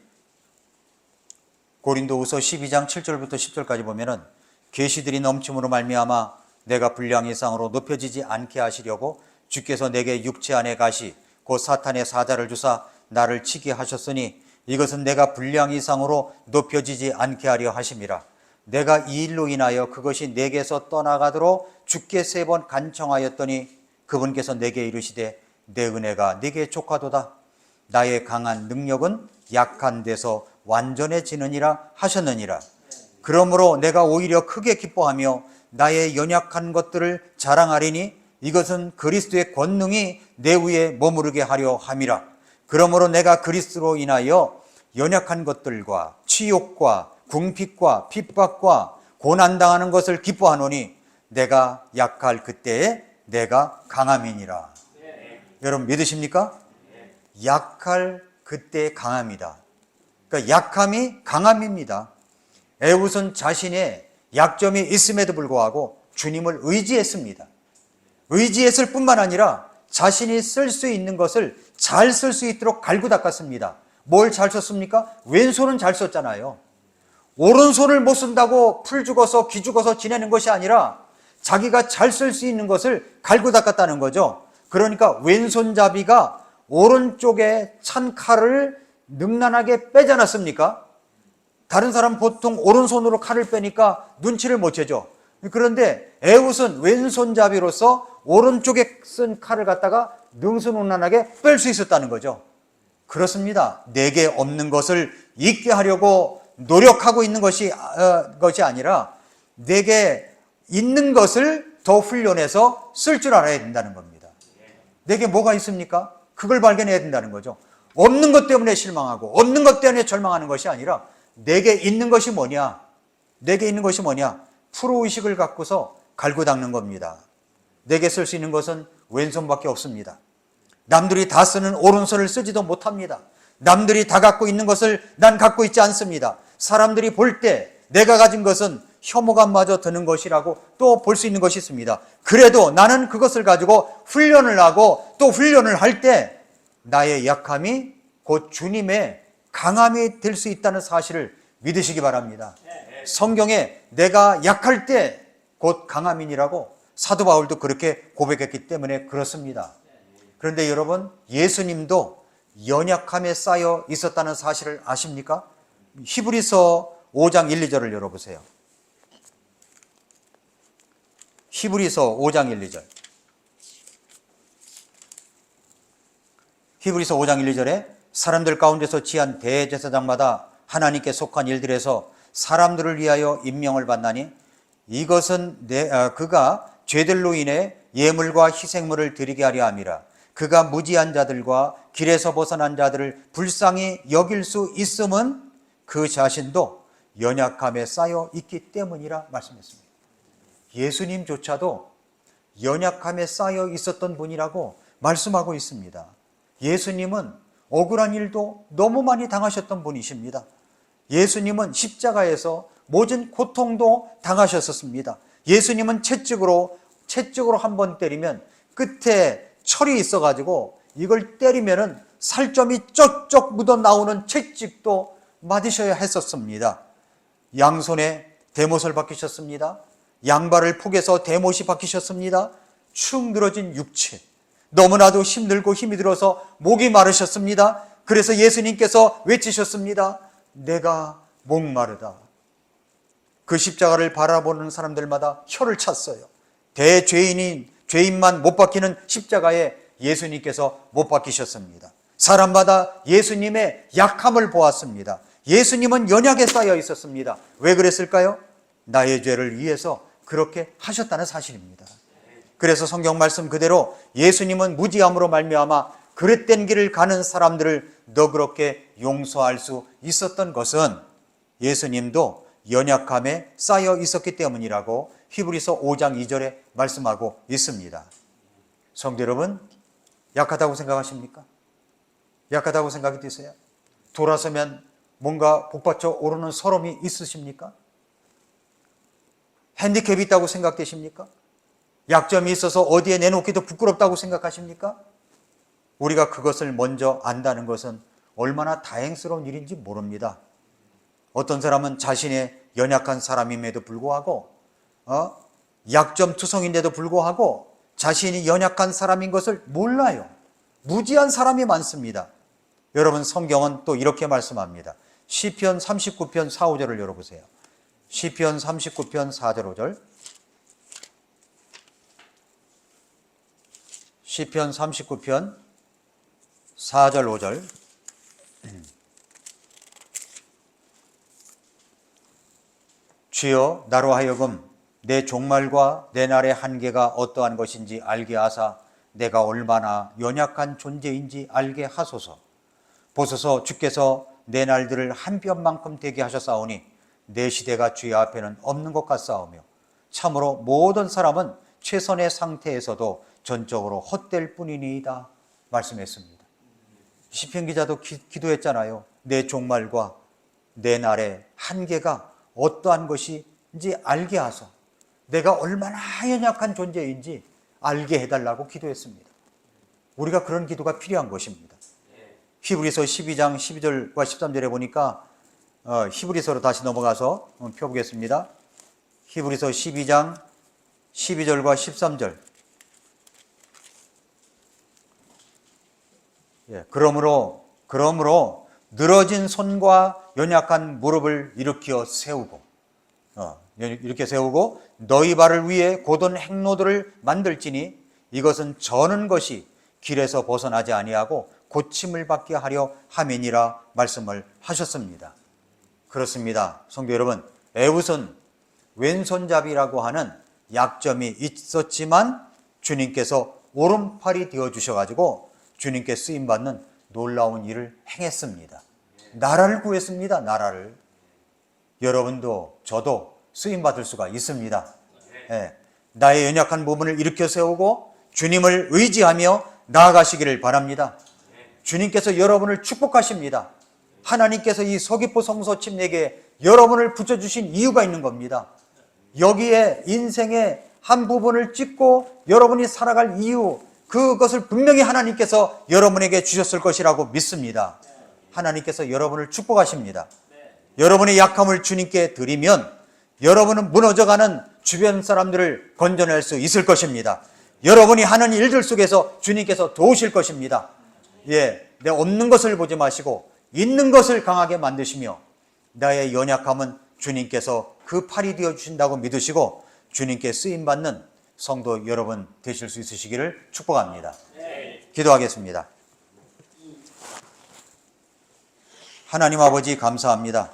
Speaker 1: 고린도후서 12장 7절부터 10절까지 보면은 계시들이 넘침으로 말미암아 내가 분량 이상으로 높여지지 않게 하시려고 주께서 내게 육체 안에 가시 곧 사탄의 사자를 주사 나를 치게 하셨으니 이것은 내가 분량 이상으로 높여지지 않게 하려 하심이라. 내가 이 일로 인하여 그것이 내게서 떠나가도록 주께 3번 간청하였더니 그분께서 내게 이르시되 내 은혜가 네게 족하도다. 나의 강한 능력은 약한 데서 완전해지느니라 하셨느니라. 그러므로 내가 오히려 크게 기뻐하며 나의 연약한 것들을 자랑하리니 이것은 그리스도의 권능이 내 위에 머무르게 하려 함이라. 그러므로 내가 그리스도로 인하여 연약한 것들과 치욕과 궁핍과 핍박과 고난당하는 것을 기뻐하노니 내가 약할 그때에 내가 강함이니라. 여러분 믿으십니까? 약할 그때의 강함이다. 그러니까 약함이 강함입니다. 에훗은 자신의 약점이 있음에도 불구하고 주님을 의지했습니다. 의지했을 뿐만 아니라 자신이 쓸 수 있는 것을 잘 쓸 수 있도록 갈고 닦았습니다. 뭘 잘 썼습니까? 왼손은 잘 썼잖아요. 오른손을 못 쓴다고 풀 죽어서 기 죽어서 지내는 것이 아니라 자기가 잘 쓸 수 있는 것을 갈고 닦았다는 거죠. 그러니까 왼손잡이가 오른쪽에 찬 칼을 능란하게 빼지 않았습니까? 다른 사람 보통 오른손으로 칼을 빼니까 눈치를 못 채죠. 그런데 에훗은 왼손잡이로서 오른쪽에 쓴 칼을 갖다가 능수능란하게 뺄 수 있었다는 거죠. 그렇습니다. 내게 없는 것을 있게 하려고 노력하고 있는 것이 아니라 내게 있는 것을 더 훈련해서 쓸 줄 알아야 된다는 겁니다. 내게 뭐가 있습니까? 그걸 발견해야 된다는 거죠. 없는 것 때문에 실망하고 없는 것 때문에 절망하는 것이 아니라 내게 있는 것이 뭐냐? 내게 있는 것이 뭐냐? 프로의식을 갖고서 갈고 닦는 겁니다. 내게 쓸 수 있는 것은 왼손밖에 없습니다. 남들이 다 쓰는 오른손을 쓰지도 못합니다. 남들이 다 갖고 있는 것을 난 갖고 있지 않습니다. 사람들이 볼 때 내가 가진 것은 혐오감마저 드는 것이라고 또 볼 수 있는 것이 있습니다. 그래도 나는 그것을 가지고 훈련을 하고 또 훈련을 할 때 나의 약함이 곧 주님의 강함이 될 수 있다는 사실을 믿으시기 바랍니다. 성경에 내가 약할 때 곧 강함이니라고 사도 바울도 그렇게 고백했기 때문에 그렇습니다. 그런데 여러분, 예수님도 연약함에 쌓여 있었다는 사실을 아십니까? 히브리서 5장 1, 2절을 열어보세요. 히브리서 5장 1, 2절. 히브리서 5장 1, 2절에 사람들 가운데서 지한 대제사장마다 하나님께 속한 일들에서 사람들을 위하여 임명을 받나니 이것은 그가 죄들로 인해 예물과 희생물을 드리게 하려 함이라. 그가 무지한 자들과 길에서 벗어난 자들을 불쌍히 여길 수 있음은 그 자신도 연약함에 쌓여 있기 때문이라 말씀했습니다. 예수님조차도 연약함에 쌓여 있었던 분이라고 말씀하고 있습니다. 예수님은 억울한 일도 너무 많이 당하셨던 분이십니다. 예수님은 십자가에서 모든 고통도 당하셨었습니다. 예수님은 채찍으로 한 번 때리면 끝에 철이 있어가지고 이걸 때리면은 살점이 쩍쩍 묻어 나오는 채찍도 맞으셔야 했었습니다. 양손에 대못을 박히셨습니다. 양발을 푹에서 대못이 박히셨습니다. 축 늘어진 육체, 너무나도 힘들고 힘이 들어서 목이 마르셨습니다. 그래서 예수님께서 외치셨습니다. 내가 목마르다. 그 십자가를 바라보는 사람들마다 혀를 찼어요. 죄인만 못 박히는 십자가에 예수님께서 못 박히셨습니다. 사람마다 예수님의 약함을 보았습니다. 예수님은 연약에 쌓여 있었습니다. 왜 그랬을까요? 나의 죄를 위해서 그렇게 하셨다는 사실입니다. 그래서 성경 말씀 그대로 예수님은 무지함으로 말미암아 그릇된 길을 가는 사람들을 너그럽게 용서할 수 있었던 것은 예수님도 연약함에 쌓여 있었기 때문이라고 히브리서 5장 2절에 말씀하고 있습니다. 성도 여러분, 약하다고 생각하십니까? 약하다고 생각이 드세요? 돌아서면 뭔가 복받쳐 오르는 서름이 있으십니까? 핸디캡이 있다고 생각되십니까? 약점이 있어서 어디에 내놓기도 부끄럽다고 생각하십니까? 우리가 그것을 먼저 안다는 것은 얼마나 다행스러운 일인지 모릅니다. 어떤 사람은 자신의 연약한 사람임에도 불구하고 약점 투성인데도 불구하고 자신이 연약한 사람인 것을 몰라요. 무지한 사람이 많습니다. 여러분, 성경은 또 이렇게 말씀합니다. 시편 39편 4, 5절을 열어보세요. 시편 39편 4절 5절. 시편 39편 4절 5절. 주여 나로 하여금 내 종말과 내 날의 한계가 어떠한 것인지 알게 하사 내가 얼마나 연약한 존재인지 알게 하소서. 보소서 주께서 내 날들을 한 뼘만큼 되게 하셨사오니 내 시대가 주의 앞에는 없는 것 같사오며 참으로 모든 사람은 최선의 상태에서도 전적으로 헛될 뿐이니이다 말씀했습니다. 시편 기자도 기도했잖아요. 내 종말과 내 날의 한계가 어떠한 것인지 알게 하소. 내가 얼마나 연약한 존재인지 알게 해달라고 기도했습니다. 우리가 그런 기도가 필요한 것입니다. 히브리서 12장 12절과 13절에 보니까 히브리서로 다시 넘어가서 펴보겠습니다. 히브리서 12장 12절과 13절. 그러므로 늘어진 손과 연약한 무릎을 일으켜 세우고 이렇게 세우고 너희 발을 위해 곧은 행로들을 만들지니 이것은 저는 것이 길에서 벗어나지 아니하고 고침을 받게 하려 함이니라 말씀을 하셨습니다. 그렇습니다. 성도 여러분, 에훗은 왼손잡이라고 하는 약점이 있었지만 주님께서 오른팔이 되어주셔가지고 주님께 쓰임받는 놀라운 일을 행했습니다. 나라를 구했습니다. 나라를. 여러분도 저도 쓰임받을 수가 있습니다. 나의 연약한 부분을 일으켜 세우고 주님을 의지하며 나아가시기를 바랍니다. 주님께서 여러분을 축복하십니다. 하나님께서 이 서귀포 성서침내에 여러분을 붙여주신 이유가 있는 겁니다. 여기에 인생의 한 부분을 찍고 여러분이 살아갈 이유, 그것을 분명히 하나님께서 여러분에게 주셨을 것이라고 믿습니다. 하나님께서 여러분을 축복하십니다. 여러분의 약함을 주님께 드리면 여러분은 무너져가는 주변 사람들을 건져낼 수 있을 것입니다. 여러분이 하는 일들 속에서 주님께서 도우실 것입니다. 내 없는 것을 보지 마시고 있는 것을 강하게 만드시며 나의 연약함은 주님께서 그 팔이 되어주신다고 믿으시고 주님께 쓰임받는 성도 여러분 되실 수 있으시기를 축복합니다. 기도하겠습니다. 하나님 아버지 감사합니다.